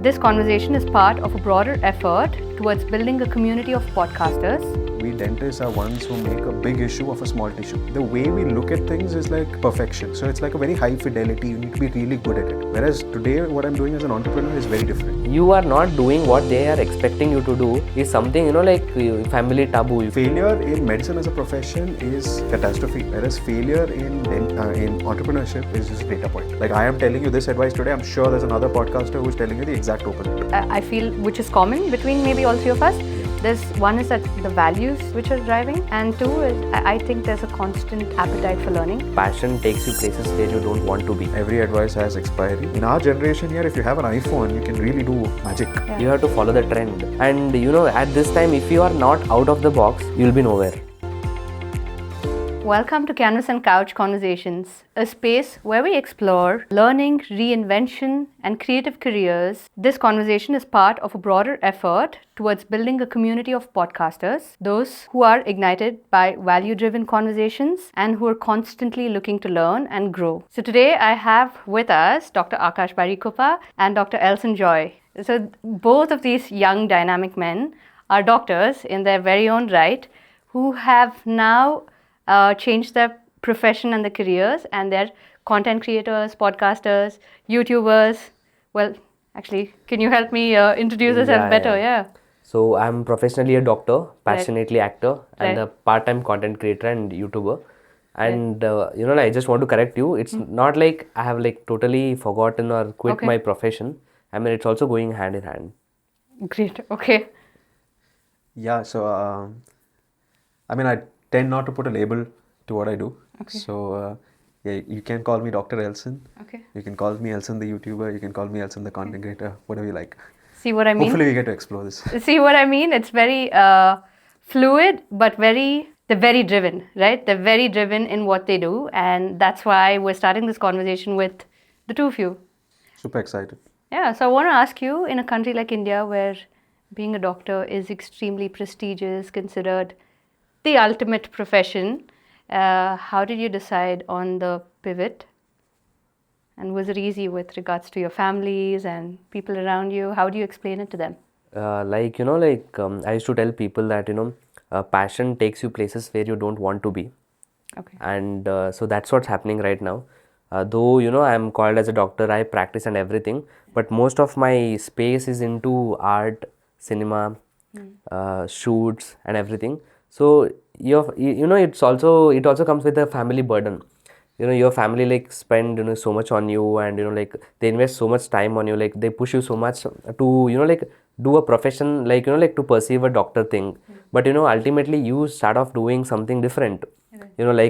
This conversation is part of a broader effort towards building a community of podcasters. We dentists are ones who make a big issue of a small tissue. The way we look at things is like perfection. So it's like a very high fidelity. You need to be really good at it. Whereas today, what I'm doing as an entrepreneur is very different. You are not doing what they are expecting you to do is something, like family taboo. Failure in medicine as a profession is catastrophe. Whereas failure in entrepreneurship is just data point. Like I am telling you this advice today, I'm sure there's another podcaster who's telling you the exact opposite. I feel which is common between maybe all three of us. There's one is that the values which are driving, and two is I think there's a constant appetite for learning. Passion takes you places where you don't want to be. Every advice has expiry. In our generation here, if you have an iPhone, you can really do magic. Yeah. You have to follow the trend. And at this time, if you are not out of the box, you'll be nowhere. Welcome to Canvas and Couch Conversations, a space where we explore learning, reinvention, and creative careers. This conversation is part of a broader effort towards building a community of podcasters, those who are ignited by value-driven conversations and who are constantly looking to learn and grow. So today I have with us Dr. Akash Bharikoppa and Dr. Elson Joy. So both of these young dynamic men are doctors in their very own right who have now changed their profession and their careers, and they're content creators, podcasters, YouTubers. Well, actually, can you help me introduce yourself better? Yeah. So I'm professionally a doctor, passionately actor, and Right. a part-time content creator and YouTuber. And I just want to correct you. It's not like I have totally forgotten or quit my profession. I mean, it's also going hand in hand. Great. Okay. Yeah, so I tend not to put a label to what I do. Okay. So you can call me Dr. Elson. Okay. You can call me Elson the YouTuber. You can call me Elson the content creator. Whatever you like. See what I mean? Hopefully we get to explore this. See what I mean? It's very fluid, but they're very driven, right? They're very driven in what they do, and that's why we're starting this conversation with the two of you. Super excited. Yeah, so I want to ask you, in a country like India where being a doctor is extremely prestigious, considered the ultimate profession, how did you decide on the pivot? And was it easy with regards to your families and people around you? How do you explain it to them? I used to tell people that, passion takes you places where you don't want to be. Okay. And so that's what's happening right now. Though, I'm called as a doctor, I practice and everything, but most of my space is into art, cinema, shoots and everything. So, it also comes with a family burden. Your family spend, so much on you, and, they invest so much time on you, they push you so much to, do a profession, to perceive a doctor thing. But, ultimately you start off doing something different.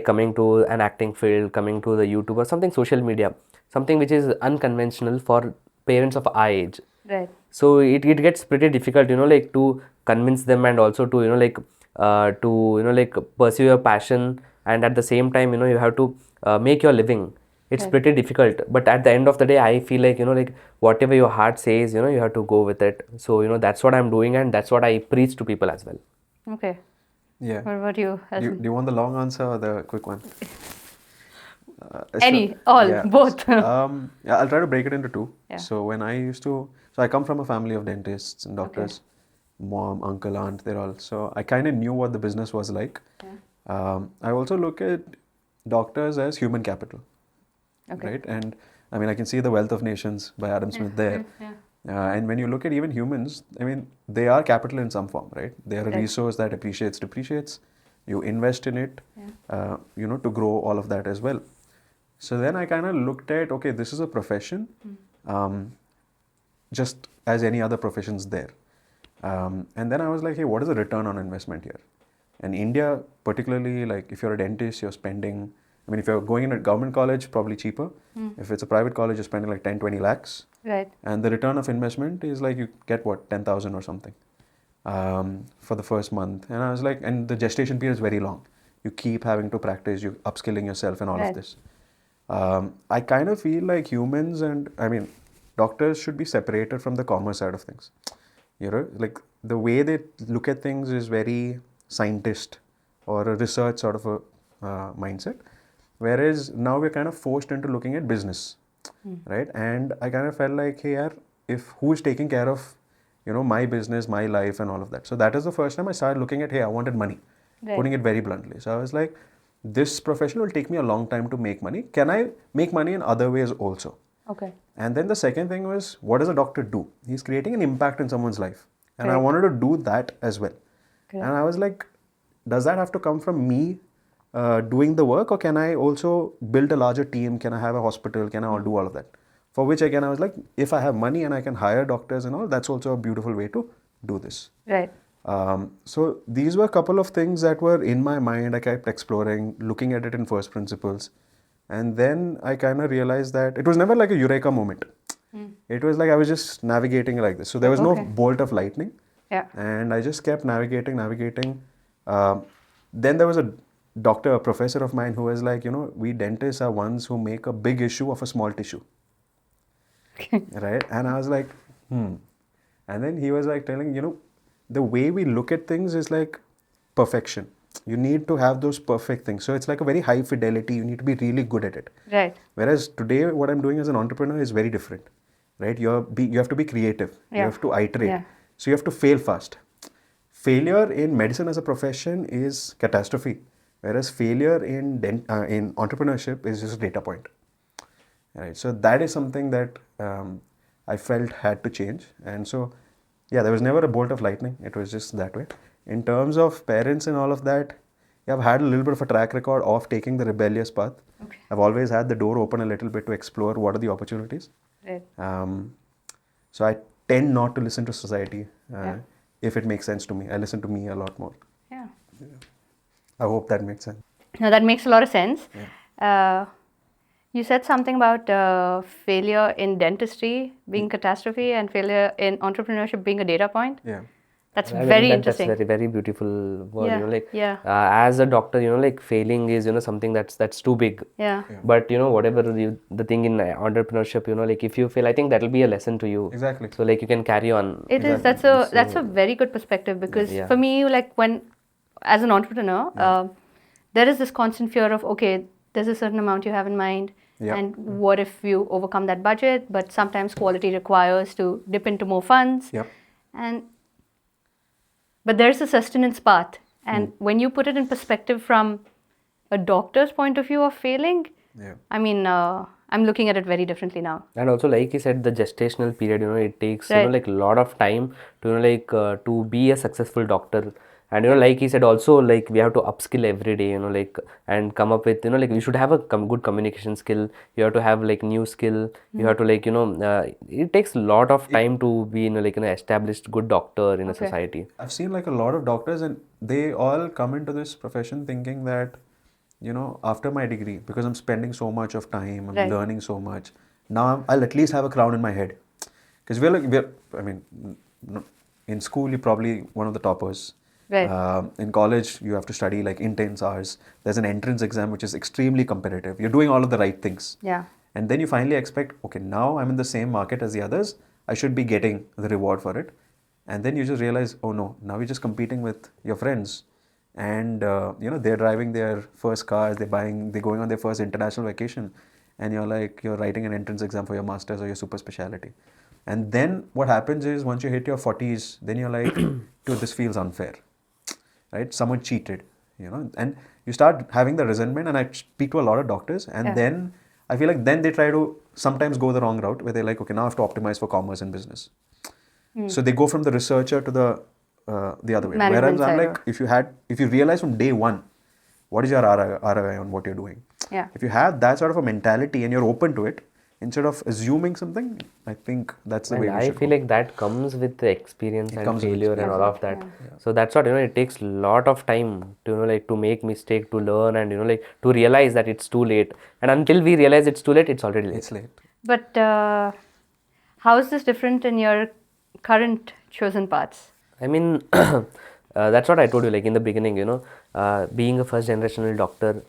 Coming to an acting field, coming to the YouTube or something social media, something which is unconventional for parents of our age. Right. So it gets pretty difficult, to convince them, and also to pursue your passion, and at the same time, you have to make your living. It's Right. pretty difficult, but at the end of the day, I feel like, whatever your heart says, you have to go with it. So, that's what I'm doing, and that's what I preach to people as well. Okay. Yeah. What about you? Do you want the long answer or the quick one? Both. I'll try to break it into two. Yeah. So I come from a family of dentists and doctors. Mom, uncle, aunt, they're all. So I kind of knew what the business was like. Yeah. I also look at doctors as human capital. Okay. Right? And I can see The Wealth of Nations by Adam Smith there. Yeah. And when you look at even humans, they are capital in some form, right? They are a Right. resource that depreciates. You invest in it, to grow all of that as well. So then I kind of looked at, okay, this is a profession, just as any other professions there. And then I was like, hey, what is the return on investment here? And India, particularly, if you're a dentist, you're spending, if you're going in a government college, probably cheaper. If it's a private college, you're spending 10, 20 lakhs. Right. And the return of investment is you get 10,000 or something for the first month. And I was like, and the gestation period is very long. You keep having to practice, you upskilling yourself and all Right. of this. I kind of feel like humans and, doctors should be separated from the commerce side of things. The way they look at things is very scientist or a research sort of a mindset. Whereas now we're kind of forced into looking at business, right? And I kind of felt like, hey, if who is taking care of, my business, my life, and all of that. So that is the first time I started looking at, hey, I wanted money, putting it very bluntly. So I was like, this profession will take me a long time to make money. Can I make money in other ways also? Okay. And then the second thing was, what does a doctor do? He's creating an impact in someone's life. And I wanted to do that as well. And I was like, does that have to come from me doing the work, or can I also build a larger team? Can I have a hospital? Can I do all of that? For which again, I was like, if I have money and I can hire doctors and all, that's also a beautiful way to do this. Right. So these were a couple of things that were in my mind. I kept exploring, looking at it in first principles. And then I kind of realized that it was never like a eureka moment. It was like I was just navigating like this. So there was no bolt of lightning. Yeah. And I just kept navigating. Then there was a doctor, a professor of mine who was like, we dentists are ones who make a big issue of a small tissue. Right? And I was like, And then he was like telling, the way we look at things is like perfection. You need to have those perfect things. So it's like a very high fidelity. You need to be really good at it. Right. Whereas today, what I'm doing as an entrepreneur is very different. Right? You have to be creative. Yeah. You have to iterate. Yeah. So you have to fail fast. Failure in medicine as a profession is catastrophe. Whereas failure in entrepreneurship is just a data point. Right. So that is something that I felt had to change. And so, yeah, there was never a bolt of lightning. It was just that way. In terms of parents and all of that, I've had a little bit of a track record of taking the rebellious path. Okay. I've always had the door open a little bit to explore what are the opportunities. Right. So I tend not to listen to society if it makes sense to me. I listen to me a lot more. Yeah. I hope that makes sense. No, that makes a lot of sense. Yeah. You said something about failure in dentistry being catastrophe and failure in entrepreneurship being a data point. Yeah. That's I mean, very that's interesting. very, very beautiful word. Yeah. As a doctor, failing is, something that's too big. Yeah. But, whatever the thing in entrepreneurship, if you fail, I think that'll be a lesson to you. Exactly. So, you can carry on. It is. That's a very good perspective because for me, when as an entrepreneur, there is this constant fear of, okay, there's a certain amount you have in mind. Yeah. And what if you overcome that budget? But sometimes quality requires to dip into more funds. Yep. But there's a sustenance path. And when you put it in perspective from a doctor's point of view of failing, I mean, I'm looking at it very differently now. And also, like he said, the gestational period, it takes, Right. a lot of time to, to be a successful doctor. And, like he said, also, we have to upskill every day, and come up with, you should have a good communication skill. You have to have, new skill. You have to, it takes a lot of time to be, an established good doctor in a society. I've seen a lot of doctors, and they all come into this profession thinking that, after my degree, because I'm spending so much of time, I'm learning so much, now I'll at least have a crown in my head. Because in school, you're probably one of the toppers. Right. In college, you have to study intense hours. There's an entrance exam which is extremely competitive. You're doing all of the right things. Yeah. And then you finally expect, okay, now I'm in the same market as the others. I should be getting the reward for it. And then you just realize, oh no, now you're just competing with your friends. And, they're driving their first cars, they're going on their first international vacation. And you're writing an entrance exam for your master's or your super specialty. And then what happens is once you hit your 40s, then you're like, dude, this feels unfair. Right? Someone cheated, and you start having the resentment. And I speak to a lot of doctors, and then I feel like then they try to sometimes go the wrong route where they're like, okay, now I have to optimize for commerce and business. So they go from the researcher to the other way. Management Whereas I'm side, like, if you realize from day one, what is your ROI on what you're doing? Yeah. If you have that sort of a mentality and you're open to it, instead of assuming something, I think that's the way we should I feel go. like that comes with the experience and comes with failure and all of that. So that's what, it takes a lot of time to, to make mistake, to learn and, to realize that it's too late. And until we realize it's too late, it's already late. It's late. But how is this different in your current chosen paths? I mean, that's what I told you, in the beginning, being a first generational doctor,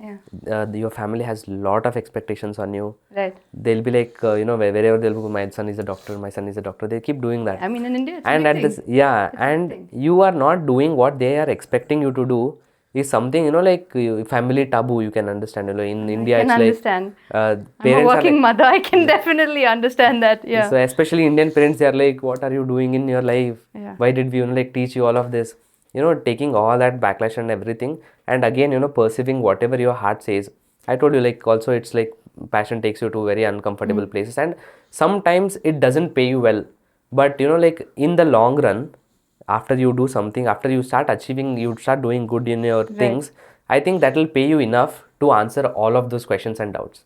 your family has a lot of expectations on you. Right. They'll be like, wherever they'll go, my son is a doctor, my son is a doctor. They keep doing that. I mean, in India, it's and a at big this, thing. It's a big and thing. you are not doing what they are expecting you to do. is something, you know, like family taboo, you can understand. You know, in India, I can it's like understand. I'm a parents are working like, mother. I can definitely understand that. Yeah. so especially Indian parents, they are like, what are you doing in your life? Yeah. Why did we, you know, like teach you all of this? You know, taking all that backlash and everything, and again, you know, perceiving whatever your heart says. I told you, like, also it's like passion takes you to very uncomfortable places, and sometimes it doesn't pay you well. But you know, like in the long run, after you do something, after you start achieving, you start doing good in your Right. things, I think that will pay you enough to answer all of those questions and doubts.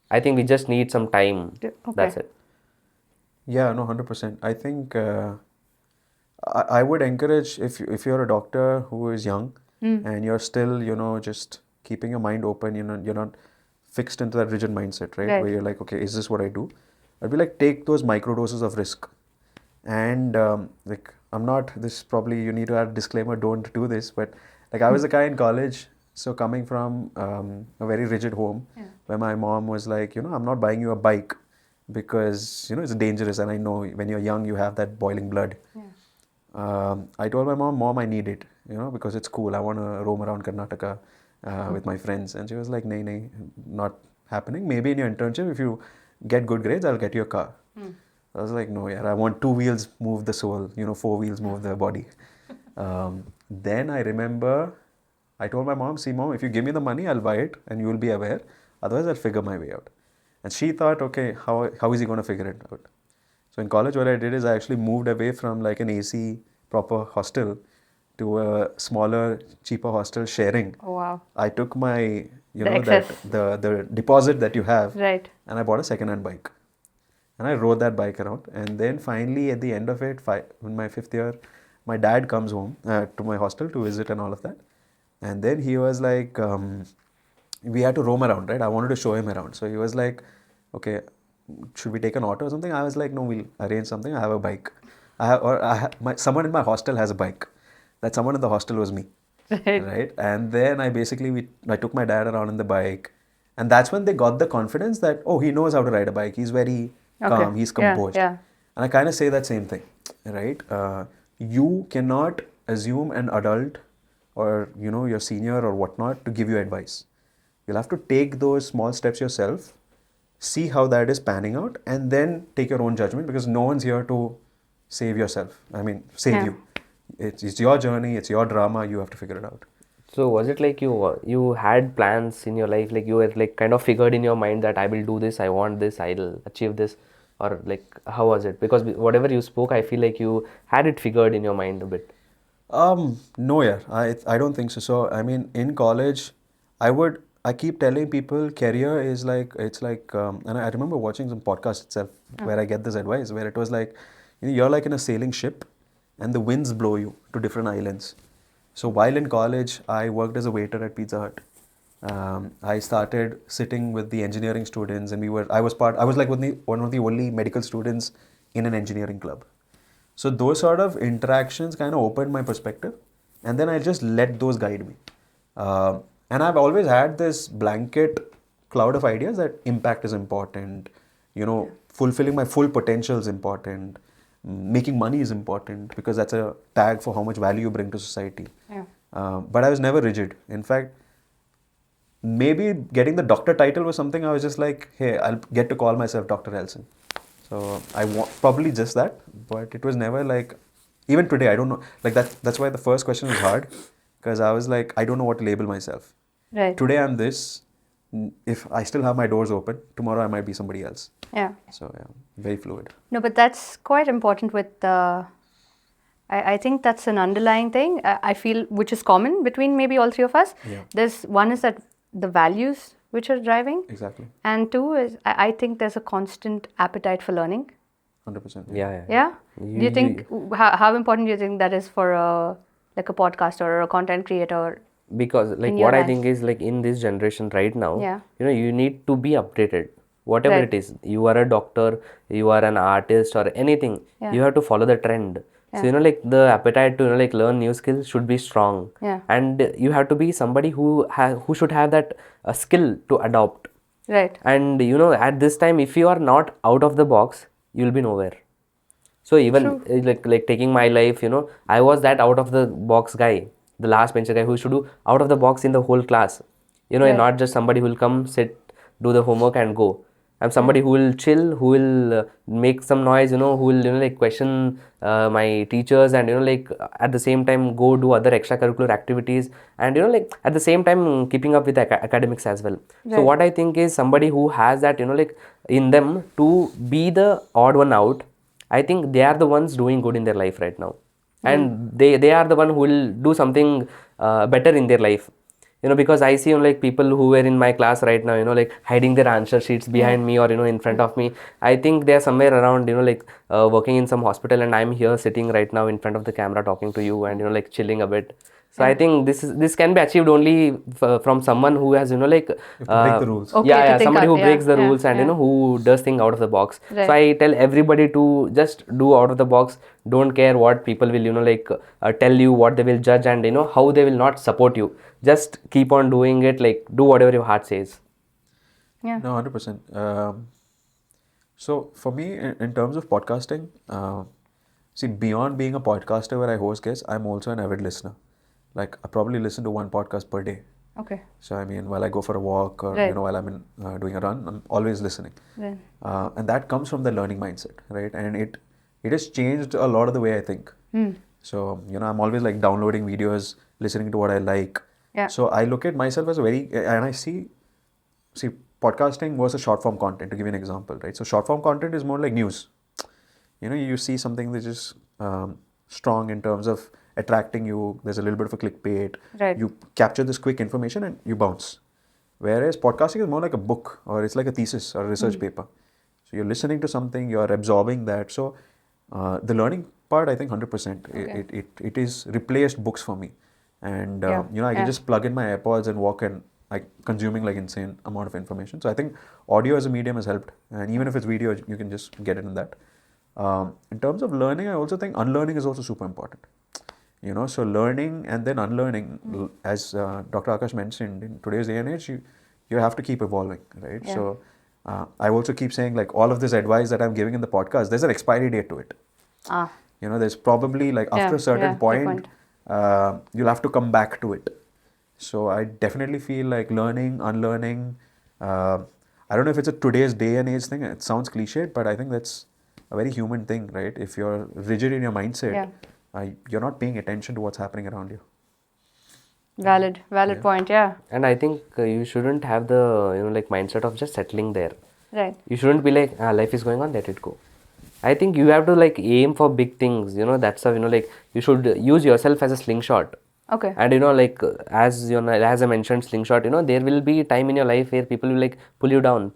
I think we just need some time. Okay. That's it. Yeah, no, 100%. I think I would encourage if you're a doctor who is young and you're still, just keeping your mind open, you're not fixed into that rigid mindset, right? Right. Where you're like, okay, is this what I do? I'd be like, take those micro doses of risk. And like, I'm not, this probably you need to add disclaimer, don't do this, but like I was a guy in college, so coming from a very rigid home where my mom was like, I'm not buying you a bike because, it's dangerous, and I know when you're young, you have that boiling blood. I told my mom, I need it, because it's cool. I want to roam around Karnataka with my friends. And she was like, nay, not happening. Maybe in your internship, if you get good grades, I'll get you a car. I was like, no, yeah, I want 2 wheels move the soul, 4 wheels move the body. Then I remember I told my mom, see, mom, if you give me the money, I'll buy it and you will be aware. Otherwise, I'll figure my way out. And she thought, okay, how is he going to figure it out? So in college, what I did is I actually moved away from like an AC proper hostel to a smaller, cheaper hostel sharing. Oh, wow. I took my, The excess. the deposit that you have, Right. and I bought a second-hand bike. And I rode that bike around. And then finally, at the end of it, in my 5th year, my dad comes home to my hostel to visit and all of that. And then he was like, we had to roam around, right? I wanted to show him around. So he was like, okay, should we take an auto or something? I was like, no, we'll arrange something. I have a bike. Someone in my hostel has a bike. That someone in the hostel was me. Right. Right? And then I took my dad around in the bike. And that's when they got the confidence that, oh, he knows how to ride a bike. He's very calm. He's composed. Yeah. And I kind of say that same thing, right? You cannot assume an adult or, your senior or whatnot to give you advice. You'll have to take those small steps yourself, see how that is panning out, and then take your own judgment, because no one's here to save yourself. Save you. It's your journey, it's your drama, you have to figure it out. So was it like you had plans in your life, like you were like kind of figured in your mind that I will do this, I want this, I'll achieve this, or like how was it? Because whatever you spoke, I feel like you had it figured in your mind a bit. No, yeah, I don't think so. So, in college, I keep telling people career is like, it's like, and I remember watching some podcast itself where I get this advice, where it was like, you're like in a sailing ship and the winds blow you to different islands. So while in college, I worked as a waiter at Pizza Hut. I started sitting with the engineering students, and I was like one of the only medical students in an engineering club. So those sort of interactions kind of opened my perspective, and then I just let those guide me. And I've always had this blanket cloud of ideas that impact is important, fulfilling my full potential is important, making money is important, because that's a tag for how much value you bring to society. Yeah. But I was never rigid. In fact, maybe getting the doctor title was something I was just like, hey, I'll get to call myself Dr. Elson. So I want probably just that, but it was never like, even today, I don't know. Like that's why the first question was hard, because I was like, I don't know what to label myself. Right. Today I'm this. If I still have my doors open, tomorrow I might be somebody else. Yeah. So yeah, very fluid. No, but that's quite important with I think that's an underlying thing, I feel, which is common between maybe all three of us. Yeah. There's one is that the values which are driving. Exactly. And two is I think there's a constant appetite for learning. 100%. Yeah? Do you think, how important do you think that is for a podcaster or a content creator? Because like in your what I life? think is like in this generation right now, Yeah. you need to be updated. Whatever Right. it is, you are a doctor, you are an artist or anything, Yeah. you have to follow the trend. So like the appetite to like learn new skills should be strong. Yeah. And you have to be somebody who should have that skill to adopt. Right. And at this time, if you are not out of the box, you'll be nowhere. So even like taking my life, I was that out of the box guy. the last bencher guy who used to do out of the box in the whole class. You know, Right. not just somebody who will come, sit, do the homework and go. I'm somebody who will chill, who will make some noise, you know, who will, you know, like question my teachers, and, you know, like at the same time go do other extracurricular activities, and, you know, like at the same time keeping up with academics as well. So Right. what I think is somebody who has that, you know, like in them to be the odd one out, I think they are the ones doing good in their life right now. And they are the one who will do something better in their life, you know, because I see, you know, like people who were in my class right now, you know, like hiding their answer sheets behind me, or, you know, in front of me. I think they are somewhere around, you know, like working in some hospital, and I'm here sitting right now in front of the camera talking to you, and, you know, like chilling a bit. So I think this can be achieved only from someone who has, you know, like You have to break the rules. Okay, yeah, to yeah, think somebody out, who yeah, breaks the yeah, rules, and, you yeah. know, who does things out of the box. So Right. I tell everybody to just do out of the box. Don't care what people will, you know, like tell you, what they will judge, and, you know, how they will not support you. Just keep on doing it. Like, do whatever your heart says. Yeah. No, 100%. So for me, in terms of podcasting, see, beyond being a podcaster where I host guests, I'm also an avid listener. Like, I probably listen to one podcast per day. Okay. So I mean, while I go for a walk, or Right. you know, while I'm doing a run, I'm always listening. Right. And that comes from the learning mindset, right? And it has changed a lot of the way I think. So you know, I'm always like downloading videos, listening to what I like. Yeah. So I look at myself as a very, and I see, podcasting versus short form content. To give you an example, right? So short form content is more like news. You know, you see something which is strong in terms of attracting you. There's a little bit of a clickbait. Right. You capture this quick information and you bounce. Whereas podcasting is more like a book, or it's like a thesis or a research paper. So you're listening to something, you're absorbing that. So the learning part, I think 100%. It is replaced books for me. And Yeah, you know, I can yeah. just plug in my AirPods and walk in, like consuming like insane amount of information. So I think audio as a medium has helped, and even if it's video, you can just get it in that. In terms of learning, I also think unlearning is also super important. You know, so learning and then unlearning, as Dr. Akash mentioned, in today's day and age, you have to keep evolving, right? Yeah. So I also keep saying, like, all of this advice that I'm giving in the podcast, there's an expiry date to it. Ah. You know, there's probably like Yeah, after a certain yeah, good point, point. you'll have to come back to it. So I definitely feel like learning, unlearning. I don't know if it's a today's day and age thing. It sounds cliched, but I think that's a very human thing, right? If you're rigid in your mindset, Yeah. you're not paying attention to what's happening around you. Valid point, yeah. And I think you shouldn't have the, you know, like mindset of just settling there. Right. You shouldn't be like, life is going on, let it go. I think you have to like aim for big things, you know. That's how, you know, like you should use yourself as a slingshot. Okay. And, you know, like as you know, as I mentioned, slingshot, you know, there will be time in your life where people will like pull you down.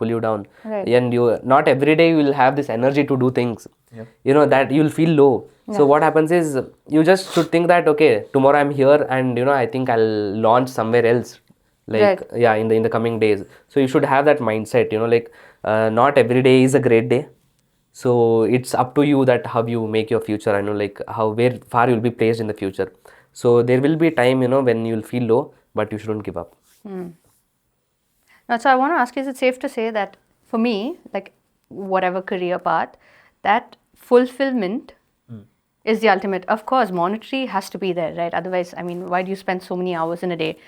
Right. And you, not every day you will have this energy to do things. Yep. You know, that you'll feel low. So what happens is, you just should think that, okay, tomorrow I'm here, and, you know, I think I'll launch somewhere else, like Right. yeah, in the coming days. So you should have that mindset, you know, like not every day is a great day. So it's up to you that how you make your future. I know, like how, where far you'll be placed in the future. So there will be a time, you know, when you'll feel low, but you shouldn't give up. Now, so I want to ask you, is it safe to say that for me, like whatever career path, that fulfillment is the ultimate? Of course, monetary has to be there, right? Otherwise, I mean, why do you spend so many hours in a day?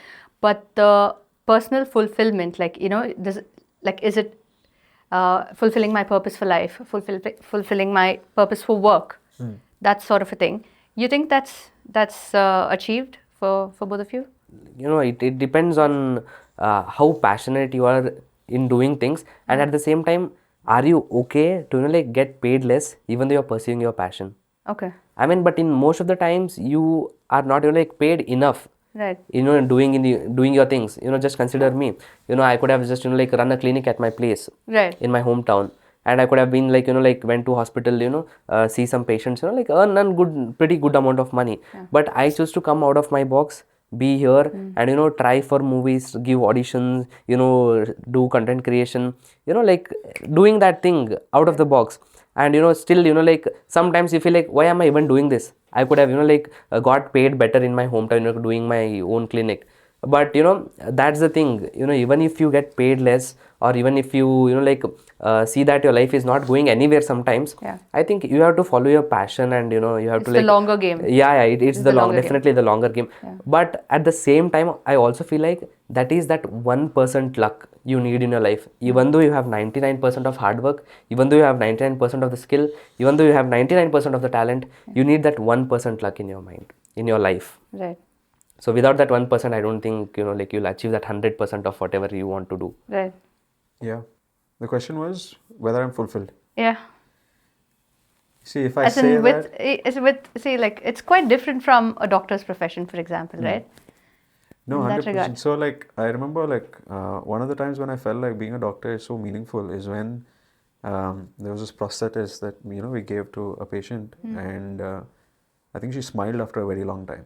But the personal fulfillment, like, you know, is it fulfilling my purpose for life, fulfilling my purpose for work, that sort of a thing? You think that's achieved for both of you? You know, it depends on how passionate you are in doing things, and at the same time, are you okay to, you know, like get paid less even though you're pursuing your passion? Okay. I mean, but in most of the times you are not, you know, like paid enough, Right. you know, doing your things. You know, just consider me. You know, I could have just, you know, like run a clinic at my place, Right. in my hometown, and I could have been like, you know, like went to hospital, you know, see some patients, you know, like earn pretty good amount of money. But I choose to come out of my box, be here, and, you know, try for movies, give auditions, you know, do content creation, you know, like doing that thing out of the box. And, you know, still, you know, like sometimes you feel like, why am I even doing this? I could have, you know, like got paid better in my hometown, you know, doing my own clinic. But that's the thing, even if you get paid less, or even if you like see that your life is not going anywhere sometimes, Yeah. I think you have to follow your passion, and you have It's to the like longer game. yeah, it's It's the the longer game. definitely the longer game. Yeah. But at the same time, I also feel like that is that 1% luck you need in your life. Even though you have 99% of hard work, even though you have 99% of the skill, even though you have 99% of the talent, you need that 1% luck in your mind, in your life. Right. So without that 1%, I don't think like you'll achieve that 100% of whatever you want to do. Right. Yeah. The question was whether I'm fulfilled. Yeah. See, if I As say in that, see, like, it's quite different from a doctor's profession, for example, right? no, In that 100%. regard. So, like, I remember, like, one of the times when I felt like being a doctor is so meaningful is when there was this prosthetist that, we gave to a patient, and I think she smiled after a very long time.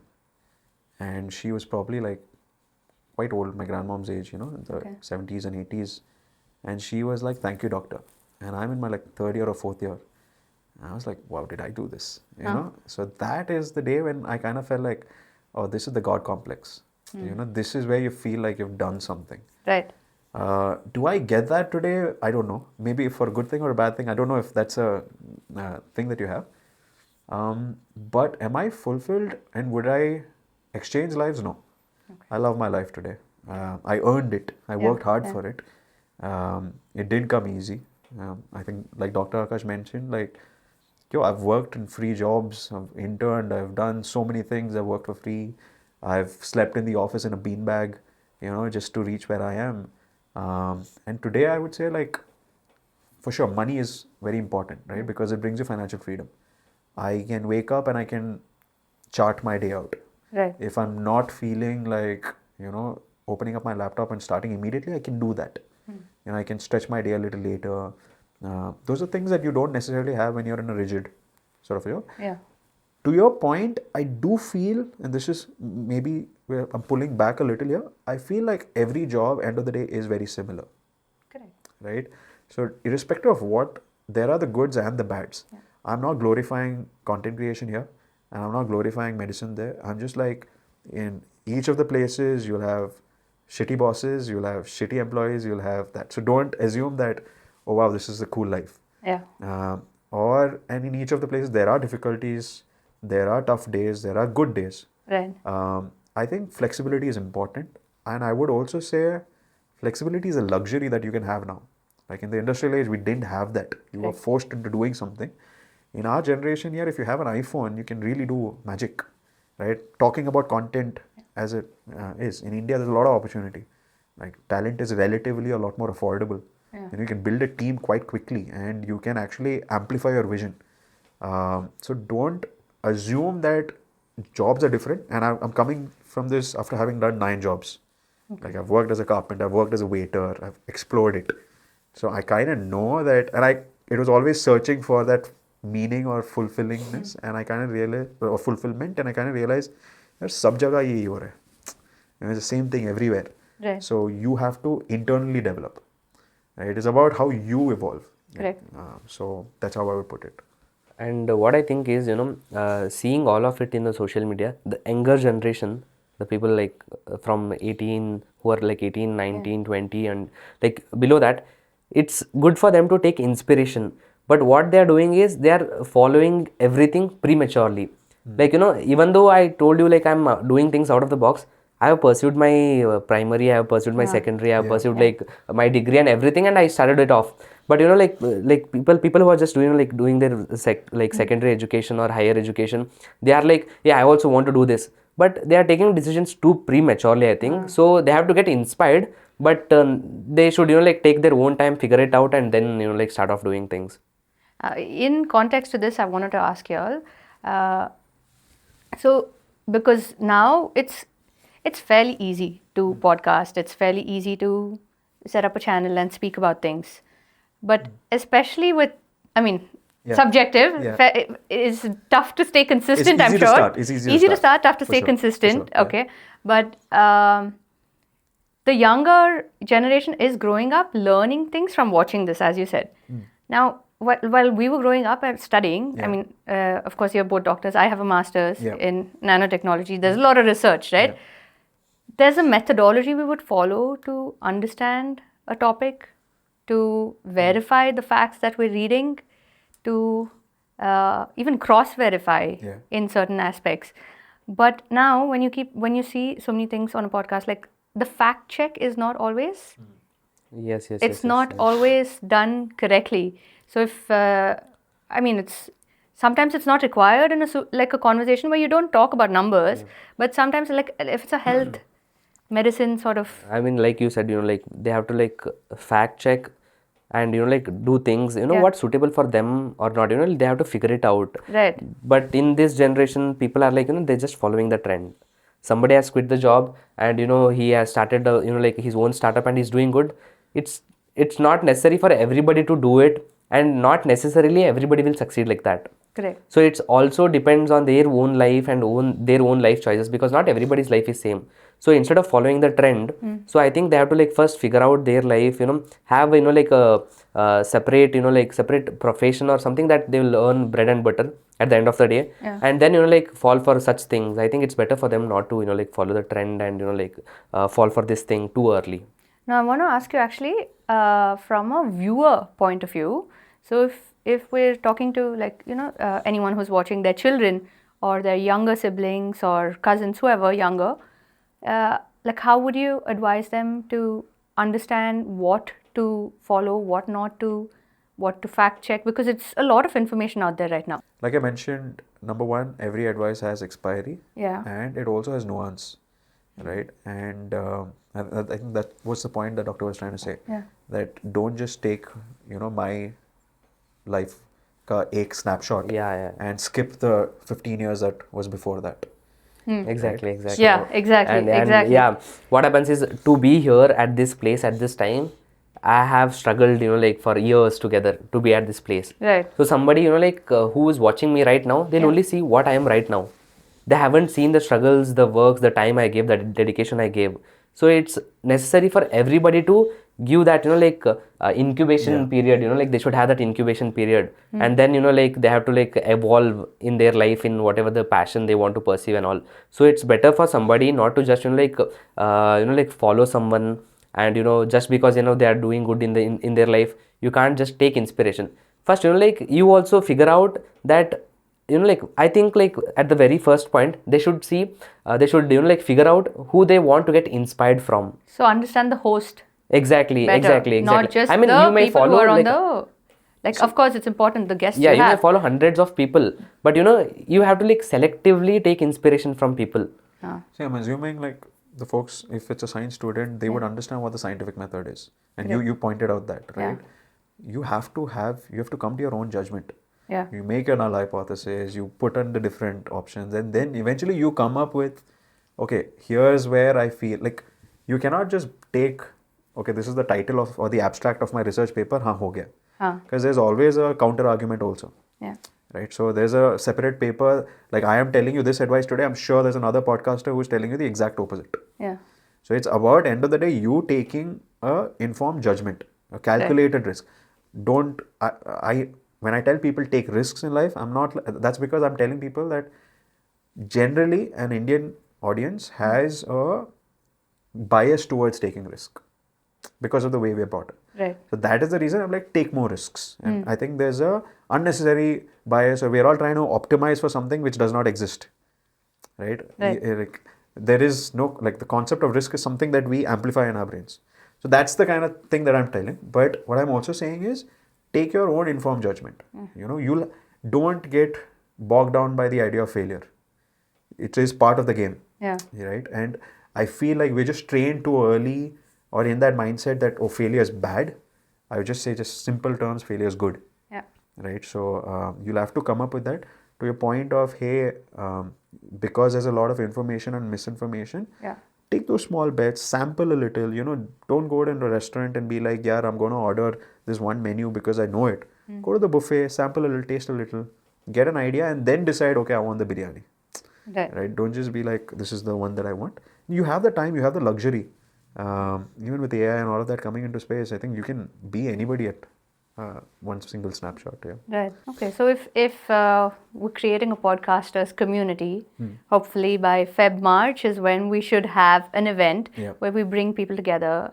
And she was probably like quite old, my grandmom's age, in the Okay. 70s and 80s. And she was like, "Thank you, doctor." And I'm in my like third year or fourth year. And I was like, wow, did I do this? You know? So that is the day when I kind of felt like, oh, this is the God complex. This is where you feel like you've done something. Right. Do I get that today? I don't know. Maybe for a good thing or a bad thing. I don't know if that's a thing that you have. But am I fulfilled, and would I exchange lives? No. I love my life today. I earned it. I worked hard for it. It didn't come easy. I think, like Dr. Akash mentioned, like, I've worked in free jobs, I've interned, I've done so many things, I've worked for free, I've slept in the office in a beanbag, just to reach where I am. And today I would say, like, for sure, money is very important, right? Because it brings you financial freedom. I can wake up and I can chart my day out. Right. If I'm not feeling like, opening up my laptop and starting immediately, I can do that. I can stretch my day a little later. Those are things that you don't necessarily have when you're in a rigid sort of a job. Yeah. To your point, I do feel, and this is maybe where I'm pulling back a little here, I feel like every job, end of the day, is very similar. Correct. Right? So, irrespective of what, there are the goods and the bads. Yeah. I'm not glorifying content creation here, and I'm not glorifying medicine there. I'm just like, in each of the places, you'll have shitty bosses, you'll have shitty employees, you'll have that. So, don't assume that, oh wow, this is a cool life. Yeah. And in each of the places, there are difficulties, there are tough days, there are good days. Right. I think flexibility is important, and I would also say flexibility is a luxury that you can have now. Like in the industrial age, we didn't have that. You were forced into doing something. In our generation here, if you have an iPhone, you can really do magic, right? Talking about content as it is. In India, there's a lot of opportunity. Like talent is relatively a lot more affordable. Yeah. And you can build a team quite quickly, and you can actually amplify your vision. So don't assume that jobs are different. And I'm coming from this after having done 9 jobs. Like I've worked as a carpenter, I've worked as a waiter, I've explored it. So I kind of know that, and it was always searching for that meaning or fulfillingness, and I kind of realized, or fulfillment, and I kind of realized, sab jagah yehi ho raha hai. It's the same thing everywhere. Right. So you have to internally develop. Right? It is about how you evolve. Correct. So that's how I would put it. And what I think is, seeing all of it in the social media, the younger generation, the people like from 18, who are like 18, 19, 20, and like below that, it's good for them to take inspiration. But what they are doing is they are following everything prematurely. Like, even though I told you like I'm doing things out of the box, I have pursued my primary, I have pursued my secondary, I have pursued like my degree and everything, and I started it off. But like people who are just doing their secondary education or higher education, they are like, yeah, I also want to do this, but they are taking decisions too prematurely, I think. So they have to get inspired, but they should like take their own time, figure it out, and then like start off doing things. In context to this, I wanted to ask you all. So because now it's fairly easy to podcast. It's fairly easy to set up a channel and speak about things. But especially with, subjective, it's tough to stay consistent, I'm sure. It's easy to start, tough to stay consistent. Okay. But the younger generation is growing up learning things from watching this, as you said. Now, while we were growing up and studying, of course, you're both doctors. I have a master's in nanotechnology. There's a lot of research, right? there's a methodology we would follow to understand a topic, to verify the facts that we're reading, to even cross-verify Yeah. in certain aspects. But now, when you see so many things on a podcast, like the fact check is not always, Yes, yes, it's yes, not yes. always done correctly. So if I mean, it's sometimes it's not required in like a conversation where you don't talk about numbers, but sometimes like if it's a health medicine sort of, I mean, like you said, like they have to like fact check and like do things, Yeah. what's suitable for them or not, they have to figure it out. Right. But in this generation, people are like, they're just following the trend. Somebody has quit the job and he has started, like his own startup and he's doing good. It's not necessary for everybody to do it, and not necessarily everybody will succeed like that. Correct. So it's also depends on their own life and their own life choices, because not everybody's life is same. So instead of following the trend, so I think they have to like first figure out their life, have like a separate like separate profession or something that they will earn bread and butter at the end of the day. Yeah. And then like fall for such things. I think it's better for them not to like follow the trend and like fall for this thing too early. Now I want to ask you actually from a viewer point of view. So if we're talking to like anyone who's watching their children or their younger siblings or cousins, whoever younger, like how would you advise them to understand what to follow, what not to, what to fact check, because it's a lot of information out there right now. Like I mentioned, number one, every advice has expiry. Yeah. And it also has nuance, right? And I think that was the point the doctor was trying to say. Yeah. That don't just take, my life ka ek snapshot Yeah. and skip the 15 years that was before that. Exactly, exactly. Yeah, exactly, And exactly. yeah, what happens is, to be here at this place at this time, I have struggled, like for years together to be at this place. Right. So somebody, like who is watching me right now, they'll only see what I am right now. They haven't seen the struggles, the works, the time I gave, the dedication I gave. So it's necessary for everybody to give that, like incubation period, like they should have that incubation period. And then, like they have to like evolve in their life in whatever the passion they want to pursue and all. So it's better for somebody not to just, like follow someone, and just because they are doing good in their life, you can't just take inspiration. First, like you also figure out that, like I think like at the very first point, they should see, they should like figure out who they want to get inspired from. So understand the host Exactly, better, exactly. not just I mean, the you may people follow who are on like, the of course it's important, the guests yeah, you you may have. follow hundreds of people, but you have to like selectively take inspiration from people. See, I'm assuming like the folks, if it's a science student, they would understand what the scientific method is. And you pointed out that, right? You have to come to your own judgment. Yeah. You make your null hypothesis, you put on the different options, and then eventually you come up with, okay, here's where I feel like you cannot just take, okay, this is the title of or the abstract of my research paper, ho gaya. Because there's always a counter argument also. Yeah. Right. So there's a separate paper, like I am telling you this advice today, I'm sure there's another podcaster who's telling you the exact opposite. Yeah. So it's about end of the day, you taking a informed judgment, a calculated risk. Don't, I when I tell people take risks in life, I'm not, that's because I'm telling people that generally an Indian audience has a bias towards taking risk because of the way we're brought up. Right. So that is the reason I'm like, take more risks. And I think there's a unnecessary bias, or we're all trying to optimize for something which does not exist. Right? Like, there is no, like the concept of risk is something that we amplify in our brains. So that's the kind of thing that I'm telling. But what I'm also saying is, take your own informed judgment. You'll don't get bogged down by the idea of failure. It is part of the game. Yeah. Right? And I feel like we're just trained too early, or in that mindset that, oh, failure is bad. I would just say, just simple terms, failure is good. Yeah. Right? So you'll have to come up with that. To your point of, hey, because there's a lot of information and misinformation, take those small bets, sample a little, don't go to a restaurant and be like, yeah, I'm going to order this one menu because I know it. Go to the buffet, sample a little, taste a little, get an idea, and then decide, okay, I want the biryani. Right? Don't just be like, this is the one that I want. You have the time, you have the luxury. Even with AI and all of that coming into space, I think you can be anybody at one single snapshot. Yeah. Right. Okay. So if we're creating a podcasters community, hopefully by March is when we should have an event Yeah. where we bring people together,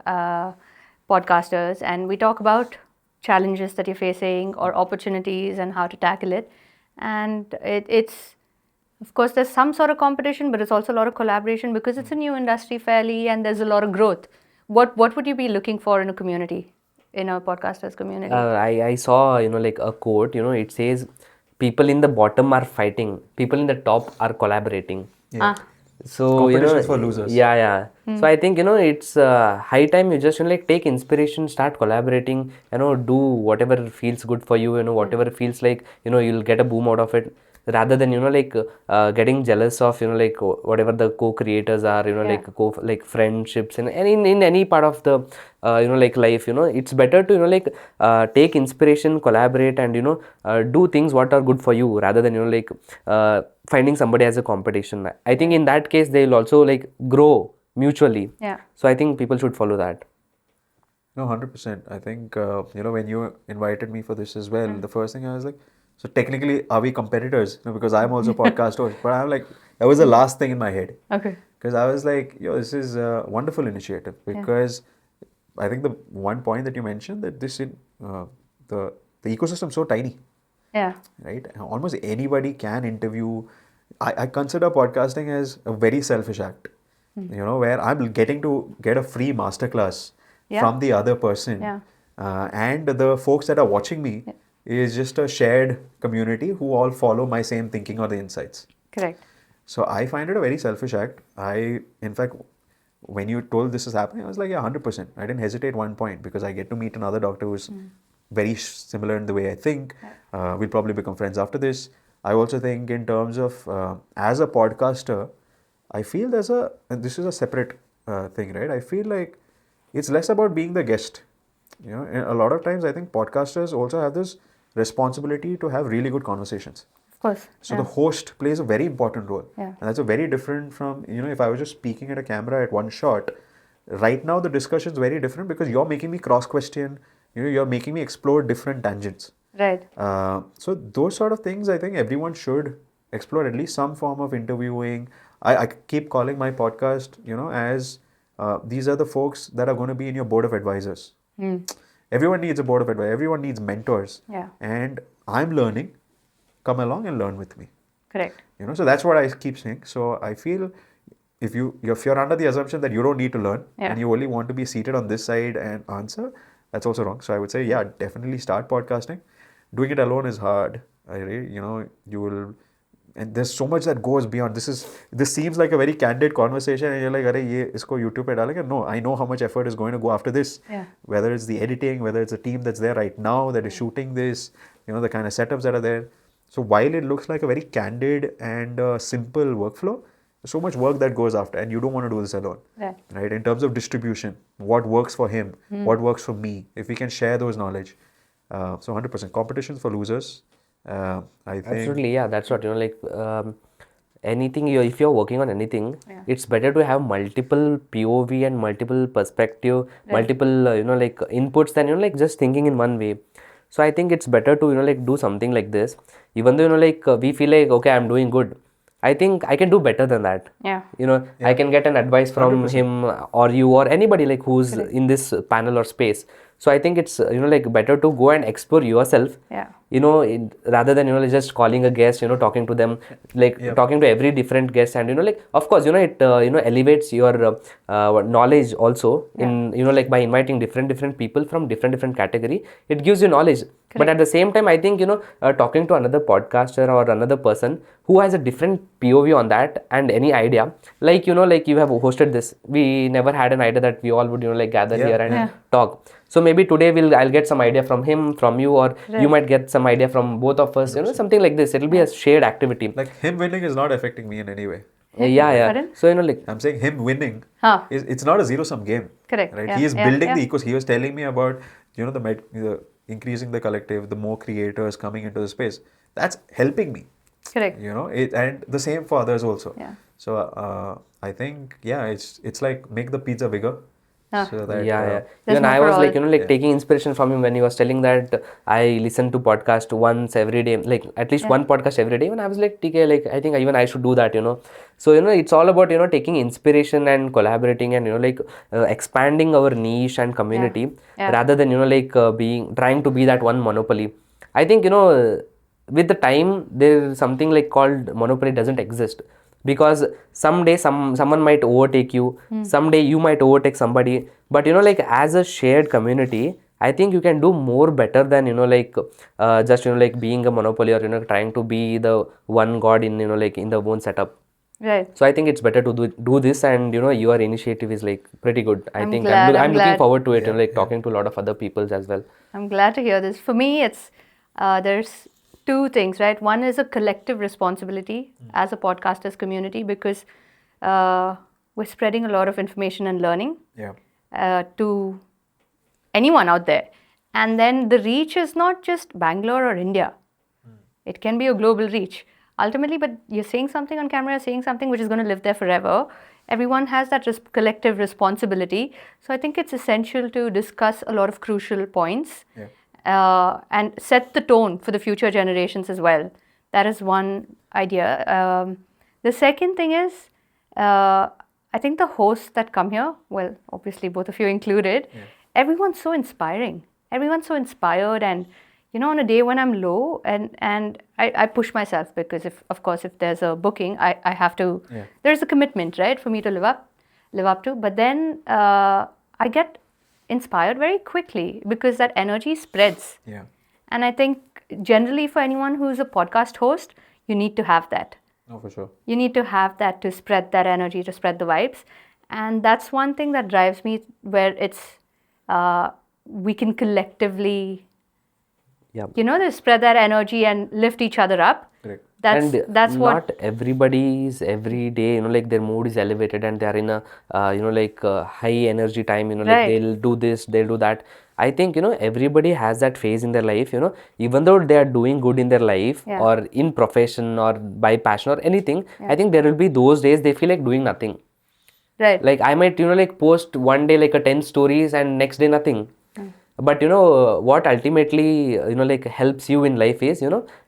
podcasters, and we talk about challenges that you're facing or opportunities and how to tackle it. And it's of course there's some sort of competition, but it's also a lot of collaboration because it's a new industry fairly, and there's a lot of growth. What would you be looking for in a community, in a podcasters community? I saw, like a quote, it says, people in the bottom are fighting, people in the top are collaborating. Yeah. So, Competition is for losers. Yeah, yeah. So I think, it's high time you just, like take inspiration, start collaborating, do whatever feels good for you, whatever feels like, you'll get a boom out of it, rather than, like getting jealous of, like whatever the co-creators are, like like friendships and in any part of the, like life, it's better to, like take inspiration, collaborate and, do things what are good for you rather than, like finding somebody as a competition. I think in that case, they'll also like grow mutually. Yeah. So I think people should follow that. No, 100%. I think, when you invited me for this as well, the first thing I was like, so technically, are we competitors? Because I'm also a podcast host. But I'm like, that was the last thing in my head. Okay. Because I was like, this is a wonderful initiative. Because I think the one point that you mentioned that the ecosystem is so tiny, Yeah. right? Almost anybody can interview. I consider podcasting as a very selfish act, where I'm getting to get a free masterclass from the other person. Yeah. And the folks that are watching me is just a shared community who all follow my same thinking or the insights. Correct. So I find it a very selfish act. In fact, when you told this is happening, I was like, yeah, 100%. I didn't hesitate one point because I get to meet another doctor who's very similar in the way I think. We'll probably become friends after this. I also think in terms of, as a podcaster, I feel and this is a separate thing, right? I feel like it's less about being the guest. And a lot of times I think podcasters also have this responsibility to have really good conversations. Of course. So the host plays a very important role. Yeah. And that's a very different from, if I was just speaking at a camera at one shot, right now the discussion is very different because you're making me cross question, you're making me explore different tangents. Right. So those sort of things, I think everyone should explore at least some form of interviewing. I keep calling my podcast, as these are the folks that are going to be in your board of advisors. Everyone needs a board of advisors. Everyone needs mentors. Yeah. And I'm learning. Come along and learn with me. Correct. So that's what I keep saying. So I feel if you're under the assumption that you don't need to learn and you only want to be seated on this side and answer, that's also wrong. So I would say, yeah, definitely start podcasting. Doing it alone is hard. You will, and there's so much that goes beyond. This seems like a very candid conversation, and you're like, "Arey, ye isko YouTube pe dalenge." No, I know how much effort is going to go after this. Yeah. Whether it's the editing, whether it's a team that's there right now that is shooting this, the kind of setups that are there. So while it looks like a very candid and simple workflow, there's so much work that goes after, and you don't want to do this alone. Right? In terms of distribution, what works for him, what works for me, if we can share those knowledge. So 100% competition for losers. I think Absolutely, yeah, that's what, like anything, if you're working on anything, it's better to have multiple POV and multiple perspective, multiple, like inputs than, like just thinking in one way. So I think it's better to, like do something like this, even though, like we feel like, okay, I'm doing good. I think I can do better than that. Yeah. I can get an advice from 100%. Him or you or anybody like who's in this panel or space. So I think it's, like better to go and explore yourself. Yeah. Rather than, just calling a guest, talking to them, like talking to every different guest and, like, of course, it, elevates your knowledge also in, like by inviting different people from different category, it gives you knowledge. Correct. But at the same time, I think, talking to another podcaster or another person who has a different POV on that and any idea, like, like you have hosted this, we never had an idea that we all would, like gather here and talk. So maybe today I'll get some idea from him, from you, or you might get some idea from both of us, something like this. It'll be a shared activity. Like him winning is not affecting me in any way. Yeah. Pardon? So, like I'm saying him winning, it's not a zero-sum game. Correct. Right? Yeah. He is building the ecosystem. He was telling me about, the increasing the collective, the more creators coming into the space. That's helping me. Correct. And the same for others also. Yeah. So I think, it's like make the pizza bigger So that Yeah. There's Even more I for was like, all. taking inspiration from him when he was telling that I listen to podcast once every day, like at least one podcast every day. And I was like, TK, like I think even I should do that. So, it's all about, taking inspiration and collaborating and, like expanding our niche and community Yeah. rather than, trying to be that one monopoly. I think, with the time, there's something like called monopoly doesn't exist, because someday someone might overtake you, someday you might overtake somebody, but like as a shared community, I think you can do more better than like just like being a monopoly, or trying to be the one god in like in the own setup. Right. So I think it's better to do this, and your initiative is like pretty good. I I'm think glad. I'm I'm looking glad. forward to it, like talking to a lot of other peoples as well. I'm glad to hear this. For me, it's there's two things, right? One is a collective responsibility as a podcasters community, because we're spreading a lot of information and learning to anyone out there. And then the reach is not just Bangalore or India. It can be a global reach ultimately, but you're saying something on camera, saying something which is going to live there forever. Everyone has that collective responsibility. So I think it's essential to discuss a lot of crucial points and set the tone for the future generations as well. That is one idea. The second thing is, I think the hosts that come here, well, obviously both of you included, everyone's so inspiring. Everyone's so inspired, and on a day when I'm low, and I push myself, because of course if there's a booking, I have to. There's a commitment, right, for me to live up to. But then I get inspired very quickly, because that energy spreads. And I think generally for anyone who's a podcast host, you need to have that. Oh, for sure. You need to have that to spread that energy, to spread the vibes. And that's one thing that drives me, where it's we can collectively they spread that energy and lift each other up. Correct. That's what. Not everybody's every day, like their mood is elevated and they are in a like high energy time, like they'll do this, they'll do that. I think everybody has that phase in their life, even though they are doing good in their life or in profession or by passion or anything. I think there will be those days they feel like doing nothing. Right. Like I might like post one day like a 10 stories and next day nothing. But what ultimately like helps you in life is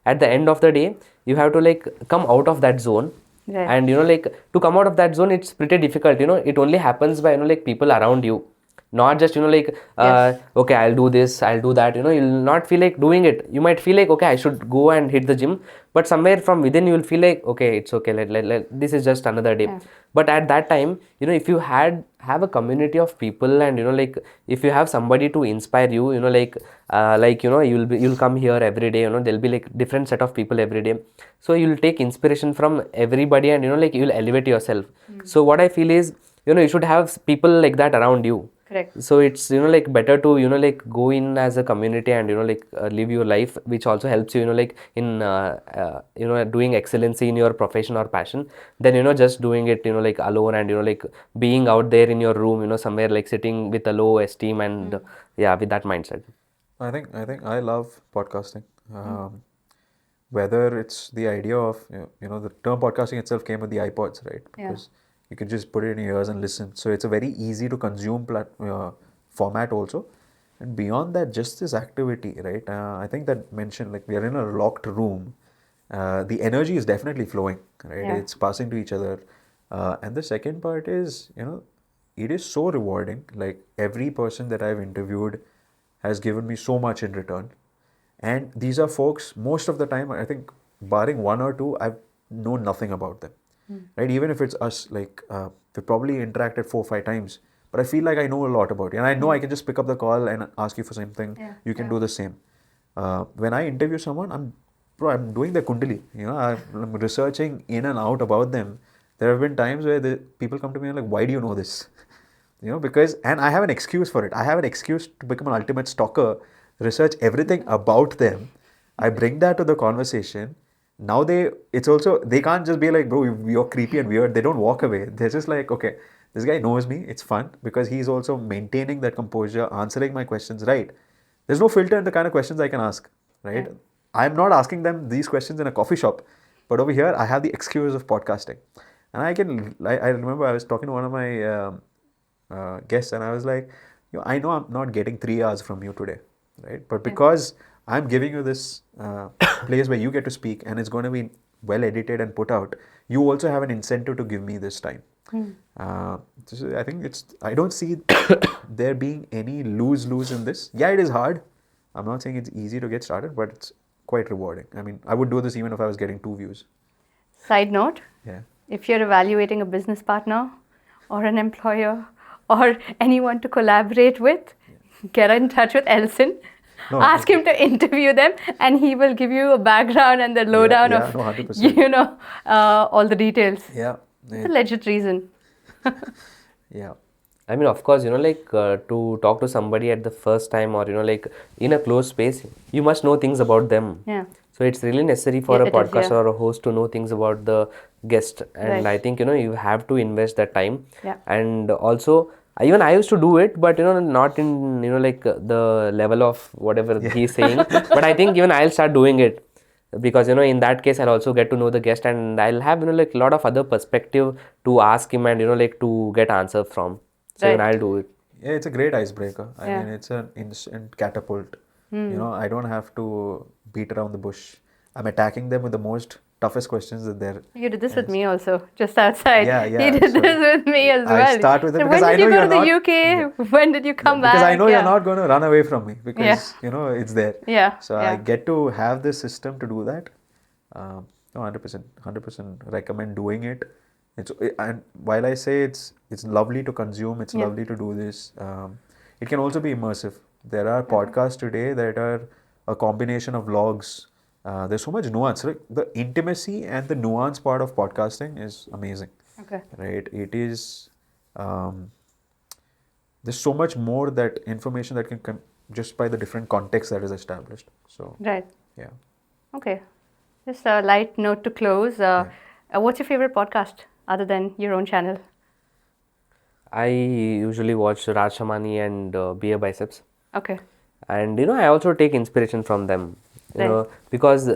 at the end of the day you have to like come out of that zone. And like to come out of that zone, it's pretty difficult. It only happens by like people around you, not just like okay, I'll do this, I'll do that. You'll not feel like doing it. You might feel like, okay, I should go and hit the gym, but somewhere from within you will feel like, okay, it's okay, this is just another day. But at that time, if you have a community of people, and like if you have somebody to inspire you, like you'll come here every day. There'll be like different set of people every day, so you'll take inspiration from everybody, and like you'll elevate yourself. So what I feel is, you should have people like that around you. Correct. So it's like better to like go in as a community and like live your life, which also helps you like in doing excellency in your profession or passion, than just doing it like alone, and like being out there in your room, somewhere like sitting with a low esteem and with that mindset. I think I love podcasting. Whether it's the idea of the term podcasting itself came with the iPods, right? Because you can just put it in your ears and listen. So it's a very easy to consume format also. And beyond that, just this activity, right? I think that mentioned, like, we are in a locked room. The energy is definitely flowing, right? It's passing to each other. And the second part is, it is so rewarding. Like, every person that I've interviewed has given me so much in return. And these are folks, most of the time, I think, barring one or two, I've known nothing about them. Right? Even if it's us, like, we've probably interacted 4 or 5 times, but I feel like I know a lot about you. And I know I can just pick up the call and ask you for something. You can do the same. When I interview someone, I'm doing the kundali. I'm researching in and out about them. There have been times where the people come to me and like, why do you know this? Because, and I have an excuse for it. I have an excuse to become an ultimate stalker, research everything about them. I bring that to the conversation. Now they can't just be like, bro, you're creepy and weird. They don't walk away. They're just like, okay, this guy knows me. It's fun because he's also maintaining that composure, answering my questions right. There's no filter in the kind of questions I can ask, right? I'm not asking them these questions in a coffee shop, but over here I have the excuse of podcasting. And I remember I was talking to one of my guests, and I was like, I know I'm not getting 3 hours from you today, right? But because I'm giving you this place where you get to speak, and it's going to be well edited and put out, you also have an incentive to give me this time. I think I don't see there being any lose-lose in this. Yeah, it is hard. I'm not saying it's easy to get started, but it's quite rewarding. I mean, I would do this even if I was getting 2 views. Side note, Yeah. if you're evaluating a business partner or an employer or anyone to collaborate with, get in touch with Elson. No, Ask him to interview them, and he will give you a background and the lowdown yeah, of, no, 100%. all the details. Yeah. It's a legit reason. Yeah. I mean, of course, to talk to somebody at the first time or, in a closed space, you must know things about them. Yeah. So it's really necessary for a It is, podcaster yeah. or a host to know things about the guest. And Right. I think, you have to invest that time. Yeah. And also, even I used to do it, but, not in, the level of whatever he's saying. But I think even I'll start doing it. Because in that case I'll also get to know the guest, and I'll have a lot of other perspective to ask him and to get answer from. So even Right. I'll do it. Yeah, it's a great icebreaker. I Yeah. mean, it's an instant catapult. I don't have to beat around the bush. I'm attacking them with the most toughest questions that there. You did this with me also, just outside. Yeah, yeah, He did so this with me as I well. start with it So because when I did you know go to you're the not- UK? When did you come back? Because I know Yeah. you're not going to run away from me because it's there. Yeah, So yeah. I get to have this system to do that. No, 100% recommend doing it. And while I say it's lovely to consume, it's lovely to do this. It can also be immersive. There are podcasts today that are a combination of vlogs. There's so much nuance. Like the intimacy and the nuance part of podcasting is amazing. Okay. Right? It is. There's so much more that information that can come just by the different context that is established. So Right. yeah. Okay. Just a light note to close. What's your favorite podcast other than your own channel? I usually watch Raj Shamani and Beer Biceps. Okay. And I also take inspiration from them. Right. Because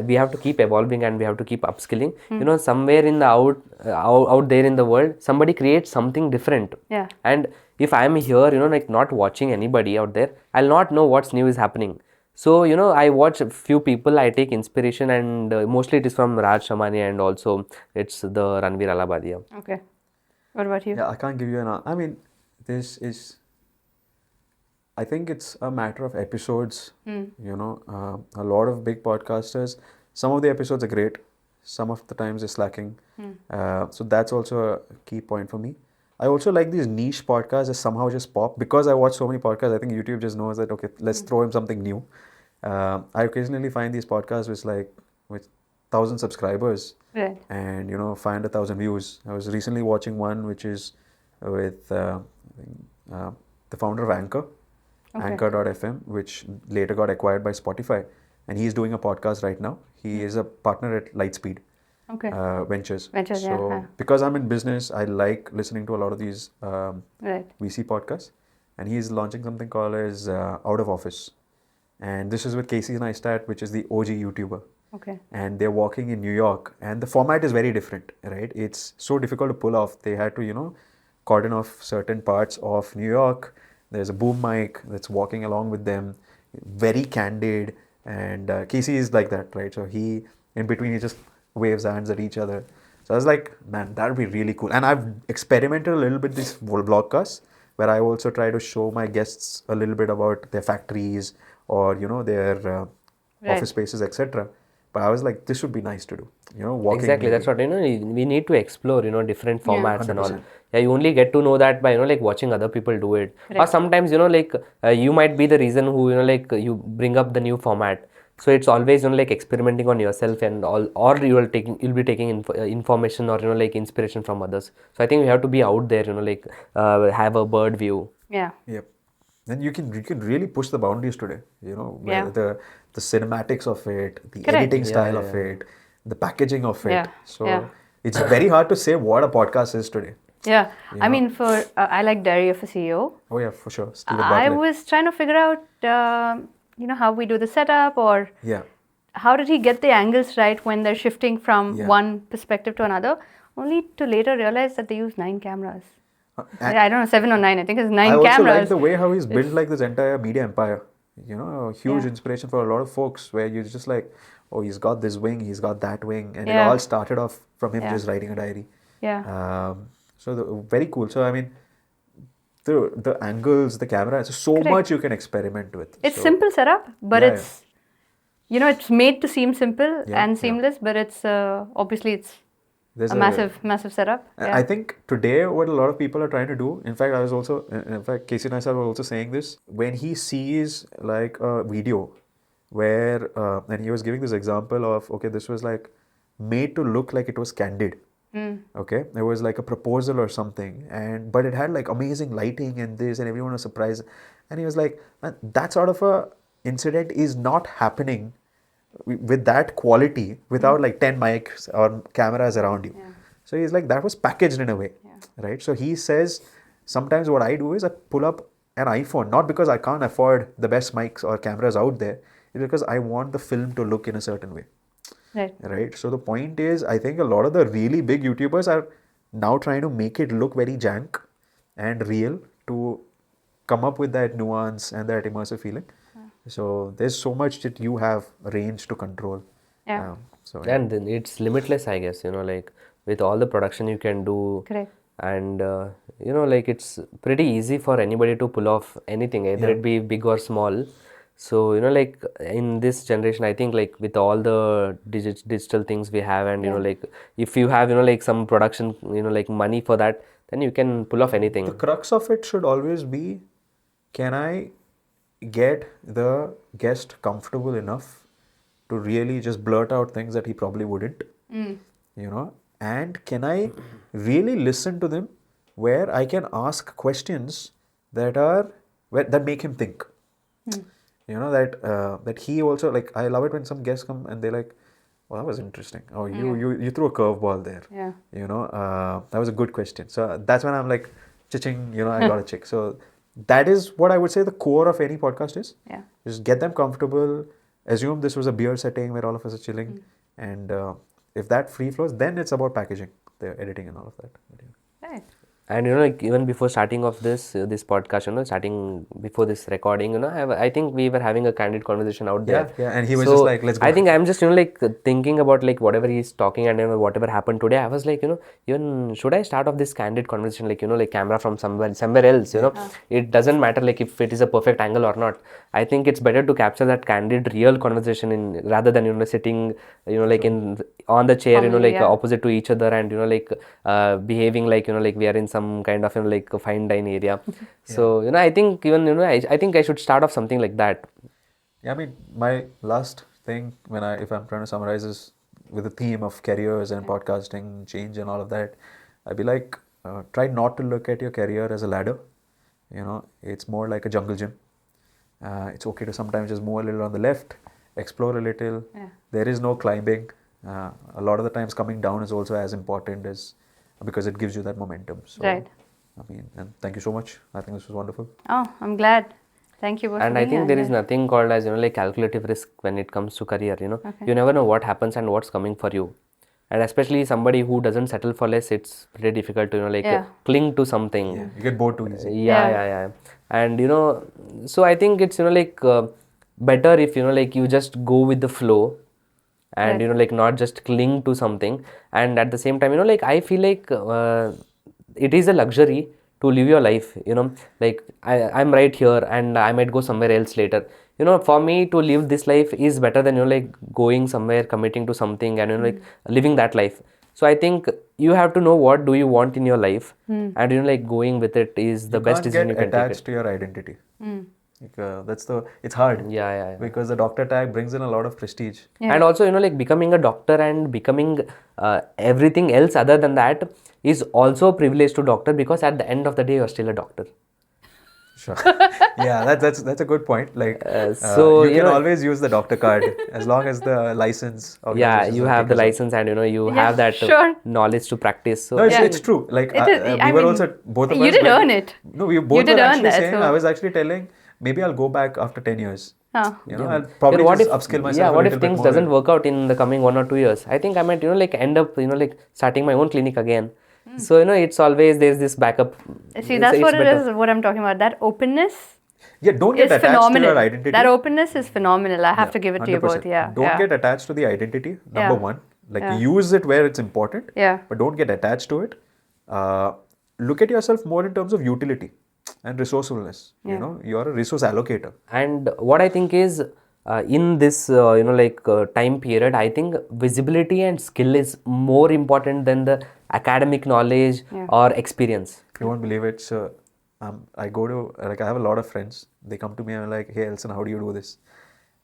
we have to keep evolving and we have to keep upskilling. Somewhere in the out there in the world, somebody creates something different. Yeah. And if I am here, not watching anybody out there, I'll not know what's new is happening. So, I watch a few people, I take inspiration, and mostly it is from Raj Shamani, and also it's the Ranveer Alabadia. Okay. What about you? Yeah, I can't give you an. I mean, this is. I think it's a matter of episodes. A lot of big podcasters. Some of the episodes are great. Some of the times they're slacking. So that's also a key point for me. I also like these niche podcasts that somehow just pop. Because I watch so many podcasts, I think YouTube just knows that, okay, let's throw him something new. I occasionally find these podcasts with 1,000 subscribers. Right. And 500,000 views. I was recently watching one which is with the founder of Anchor, Anchor.fm, which later got acquired by Spotify, and he's doing a podcast right now. He is a partner at Lightspeed Okay. Ventures. Ventures, so yeah. because I'm in business, I like listening to a lot of these Right. VC podcasts, and he's launching something called as Out of Office, and this is with Casey Neistat, which is the OG YouTuber. Okay. And they're walking in New York, and the format is very different, right? It's so difficult to pull off. They had to, cordon off certain parts of New York. There's a boom mic that's walking along with them, very candid, and Casey is like that, right? So in between, he just waves hands at each other. So I was like, man, that would be really cool. And I've experimented a little bit with these vlogcasts, where I also try to show my guests a little bit about their factories or, their office spaces, etc. But I was like, this would be nice to do, walking. Exactly, that's what, we need to explore, different formats and all. 100%. Yeah, you only get to know that by, watching other people do it. Or sometimes, you might be the reason who, you bring up the new format. So it's always, experimenting on yourself and all, or you'll be taking information or, inspiration from others. So I think we have to be out there, have a bird view. Yeah. Yep. Then you can really push the boundaries today. Yeah. The cinematics of it, the Correct. editing style of it, the packaging of it. Yeah. So Yeah. it's very hard to say what a podcast is today. Yeah. I mean, I like Diary of a CEO. Oh yeah, for sure. Stephen I Bartlett. was trying to figure out, how we do the setup, or Yeah. how did he get the angles right when they're shifting from Yeah. one perspective to another, only to later realize that they use 9 cameras. I don't know, 7 or 9. I think it's 9 I also like cameras. the way how he's built like this entire media empire. You know, a huge Yeah. inspiration for a lot of folks where you're just like, oh, he's got this wing, he's got that wing. And it Yeah. all started off from him Yeah. just writing a diary. Yeah. Very cool. So, I mean, the angles, the camera, so Correct. much you can experiment with. It's So, simple setup, but Yeah, it's, you know, it's made to seem simple Yeah, and yeah. seamless, but it's obviously it's There's a massive setup. I think today what a lot of people are trying to do, in fact, Casey and I were also saying this, when he sees like a video where, and he was giving this example of, okay, this was like made to look like it was candid. Okay, it was like a proposal or something, but it had like amazing lighting and this, and everyone was surprised. And he was like, "Man, that sort of a incident is not happening with that quality without like 10 mics or cameras around you." So he's like, that was packaged in a way, right? So he says, sometimes what I do is I pull up an iPhone, not because I can't afford the best mics or cameras out there, it's because I want the film to look in a certain way. Right. So the point is, I think a lot of the really big YouTubers are now trying to make it look very jank and real to come up with that nuance and that immersive feeling. So there's so much that you have range to control. Yeah. And then it's limitless, I guess, you know, like with all the production you can do. Correct. And you know, like it's pretty easy for anybody to pull off anything, either it be big or small. So you know, like in this generation, I think like with all the digital things we have, and you know, like if you have, you know, like some production, you know, like money for that, then you can pull off anything. The crux of it should always be, can I get the guest comfortable enough to really just blurt out things that he probably wouldn't, you know, and can I really listen to them where I can ask questions that make him think. You know, that he also, like, I love it when some guests come and they're like, "Oh, that was interesting. Oh, you threw a curveball there. Yeah. You know, that was a good question." So that's when I'm like, "Chiching, you know, I got a chick." So that is what I would say the core of any podcast is. Yeah. Just get them comfortable. Assume this was a beer setting where all of us are chilling, and if that free flows, then it's about packaging, the editing, and all of that. Right. And you know, like even before starting of this podcast, you know, starting before this recording, you know, I think we were having a candid conversation out there. Yeah, and he was just like, "Let's go." I think I'm just, you know, like thinking about like whatever he's talking, and you know, whatever happened today. I was like, you know, even should I start off this candid conversation, like, you know, like camera from somewhere else, you know, it doesn't matter like if it is a perfect angle or not. I think it's better to capture that candid, real conversation rather than, you know, sitting, you know, like on the chair, you know, like opposite to each other, and you know, like behaving like, you know, like we are in some kind of, you know, like a fine dine area. So you know, I think even, you know, I think I should start off something like that. Yeah, I mean, my last thing if I'm trying to summarize is with the theme of careers and podcasting change and all of that, I'd be like, try not to look at your career as a ladder. You know, it's more like a jungle gym. It's okay to sometimes just move a little on the left, explore a little. There is no climbing. A lot of the times coming down is also as important because it gives you that momentum. So, Right. I mean, and thank you so much. I think this was wonderful. Oh, I'm glad. Thank you both for And I being think here. there is nothing called as, you know, like calculative risk when it comes to career, you know. You never know what happens and what's coming for you. And especially somebody who doesn't settle for less, it's pretty difficult to, you know, like cling to something. You get bored too easy. Yeah. And you know, so I think it's, you know, like better if, you know, like you just go with the flow, and you know, like not just cling to something. And at the same time, you know, like I feel like it is a luxury to live your life, you know, like I'm right here and I might go somewhere else later. You know, for me to live this life is better than, you know, like going somewhere, committing to something, and you know, like living that life. So I think you have to know what do you want in your life, and you know, like going with it is the best decision you can take. Attached to your identity. Like, it's hard. Yeah. Because the doctor tag brings in a lot of prestige. And also, you know, like becoming a doctor and becoming everything else other than that is also a privilege to doctor, because at the end of the day you're still a doctor. Sure. Yeah, that's a good point. Like, so you you can know, always use the doctor card as long as the license. yeah, organization you will have take the us up. license, and you know, you Yeah, have that sure. knowledge to practice. So No, it's true. Like, It is- we I were mean, also both of us. you did earn it. No, we You both did were earn actually that, saying. so- I was actually telling, maybe I'll go back after 10 years. Oh. You know, I'll probably what just if, upskill myself. yeah, a what if little bit things more doesn't and- work out in the coming 1 or 2 years? I think I might, you know, like end up, you know, like starting my own clinic again. So, it's always there's this backup. See, that's it's what it better. is, what I'm talking about. That openness Yeah, don't get is attached to phenomenal. your identity. That openness is phenomenal. I have to give it to you 100%. both. Yeah. Don't yeah. get attached to the identity, number Yeah. one. Like, Yeah. use it where it's important, Yeah. but don't get attached to it. Look at yourself more in terms of utility and resourcefulness. You're a resource allocator. And what I think is, in this, time period, I think visibility and skill is more important than the academic knowledge or experience. You won't believe it. So, I go to, like, I have a lot of friends. They come to me and are like, hey, Elson, how do you do this?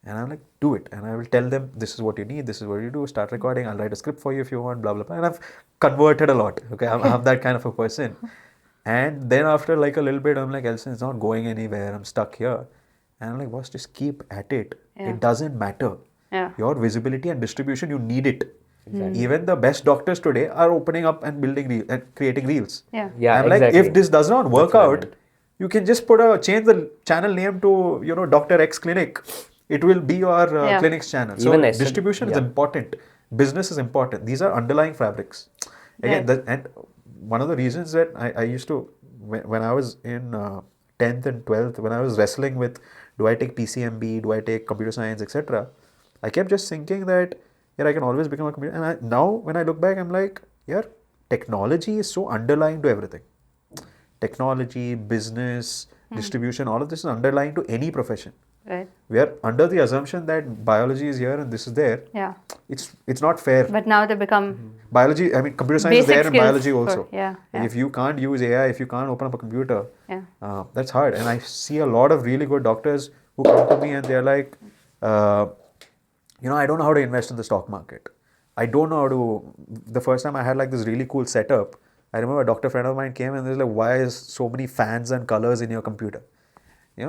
And I'm like, do it. And I will tell them, this is what you need, this is what you do, start recording, I'll write a script for you if you want, blah, blah, blah. And I've converted a lot. Okay, I'm that kind of a person. And then after like a little bit, I'm like, Elson, it's not going anywhere. I'm stuck here. And I'm like, boss, just keep at it. It doesn't matter. Yeah. Your visibility and distribution, you need it. Even the best doctors today are opening up and building and creating reels. Yeah. Yeah, I'm like, exactly. if this does not work out, you can just change the channel name to, Dr. X Clinic. It will be your clinic's channel. So Even distribution is important. Business is important. These are underlying fabrics. Again, and one of the reasons that I used to, when I was in 10th and 12th, when I was wrestling with, do I take PCMB, do I take computer science, etc., I kept just thinking that, yeah, I can always become a computer. And now when I look back, I'm like, yeah, technology is so underlying to everything. Technology, business, distribution, all of this is underlying to any profession. Right. We are under the assumption that biology is here and this is there. Yeah. It's not fair. But now they become Biology, I mean, computer science is basic there in skills biology for- also. yeah, yeah. If you can't use AI, if you can't open up a computer, Yeah. that's hard. And I see a lot of really good doctors who come to me and they're like, I don't know how to invest in the stock market. I don't know how to. The first time I had like this really cool setup, I remember a doctor friend of mine came and was like, why is so many fans and colors in your computer?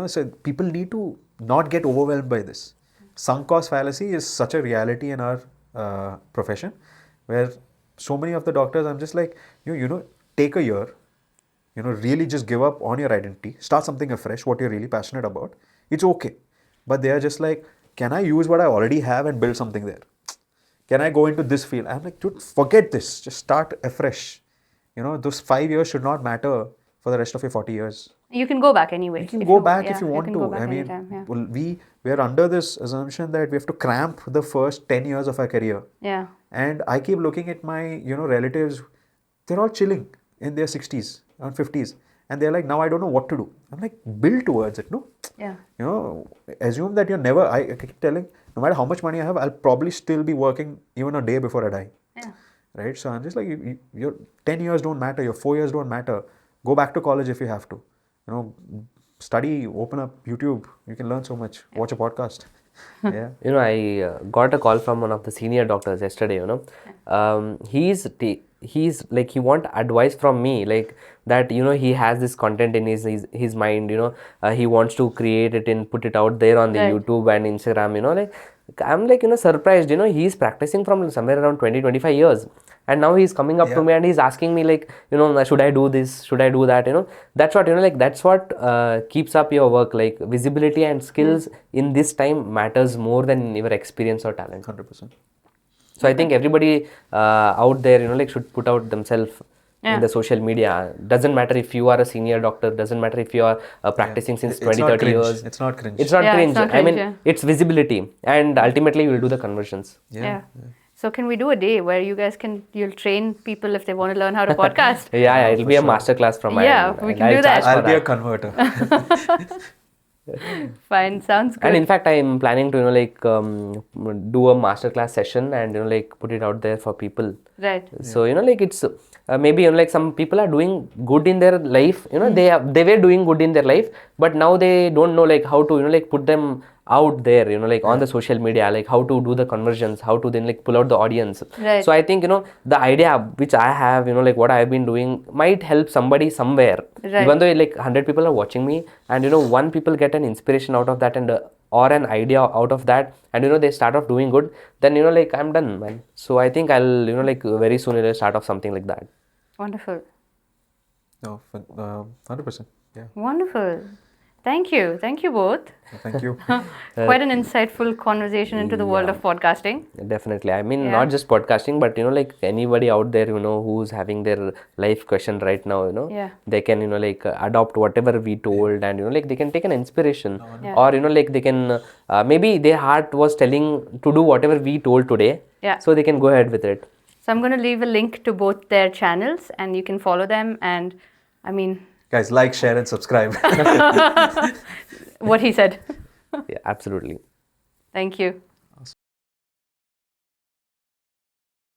So people need to not get overwhelmed by this. Sunk cost fallacy is such a reality in our profession, where so many of the doctors, I'm just like, take a year, really just give up on your identity, start something afresh, what you're really passionate about. It's okay. But they are just like, can I use what I already have and build something there? Can I go into this field? I'm like, dude, forget this. Just start afresh. Those 5 years should not matter for the rest of your 40 years. You can go back anyway. You can go back if you yeah, want can to. go back I mean, anytime, yeah. well, we are under this assumption that we have to cramp the first 10 years of our career. Yeah. And I keep looking at my, relatives, they're all chilling in their 60s and 50s. And they're like, now I don't know what to do. I'm like, build towards it, no? Yeah. Assume that you're never, I keep telling, no matter how much money I have, I'll probably still be working even a day before I die. Yeah. Right? So I'm just like, your 10 years don't matter, your 4 years don't matter. Go back to college if you have to. Study, open up YouTube. You can learn so much. Watch a podcast. Yeah. I got a call from one of the senior doctors yesterday. He's like, he want advice from me, like that. He has this content in his mind. He wants to create it and put it out there on the Right. YouTube and Instagram. Like, I'm like, surprised. He's practicing from somewhere around 20-25 years. And now he's coming up to me and he's asking me like, should I do this? Should I do that? That's what, like, that's what keeps up your work. Like, visibility and skills in this time matters more than your experience or talent. 100%. So I think everybody out there, like, should put out themselves in the social media. Doesn't matter if you are a senior doctor. Doesn't matter if you are practicing since 20-30 years. It's not cringe. It's not Yeah, cringe. it's not I mean, cringe, it's visibility. And ultimately, you will do the conversions. Yeah. So can we do a day where you guys you'll train people if they want to learn how to podcast? Yeah, it'll be a masterclass from my Yeah, end. we and can do I'll that. charge for I'll be a converter. Fine, sounds good. And in fact, I'm planning to, do a masterclass session and, like, put it out there for people. Right. So, like, it's maybe, like, some people are doing good in their life, they were doing good in their life, but now they don't know, like, how to, like, put them out there, like, on the social media, like, how to do the conversions, how to then, like, pull out the audience. Right. So I think, the idea which I have, like, what I've been doing might help somebody somewhere. Right. Even though, like, 100 people are watching me, and, one people get an inspiration out of that, and or an idea out of that, and, they start off doing good, then, like, I'm done, man. So I think I'll, like, very soon I'll start off something like that. Wonderful. No, 100%. Yeah. Wonderful. Thank you. Thank you both. Thank you. Quite an insightful conversation into the world Yeah. of podcasting. Definitely. I mean, Yeah. not just podcasting, but like anybody out there, who's having their life question right now, Yeah. they can, adopt whatever we told, and, like they can take an inspiration, Yeah. or, like they can, maybe their heart was telling to do whatever we told today. Yeah. So they can go ahead with it. So I'm going to leave a link to both their channels and you can follow them. And I mean, Guys, like, share, and subscribe. what he said. Yeah, absolutely. Thank you.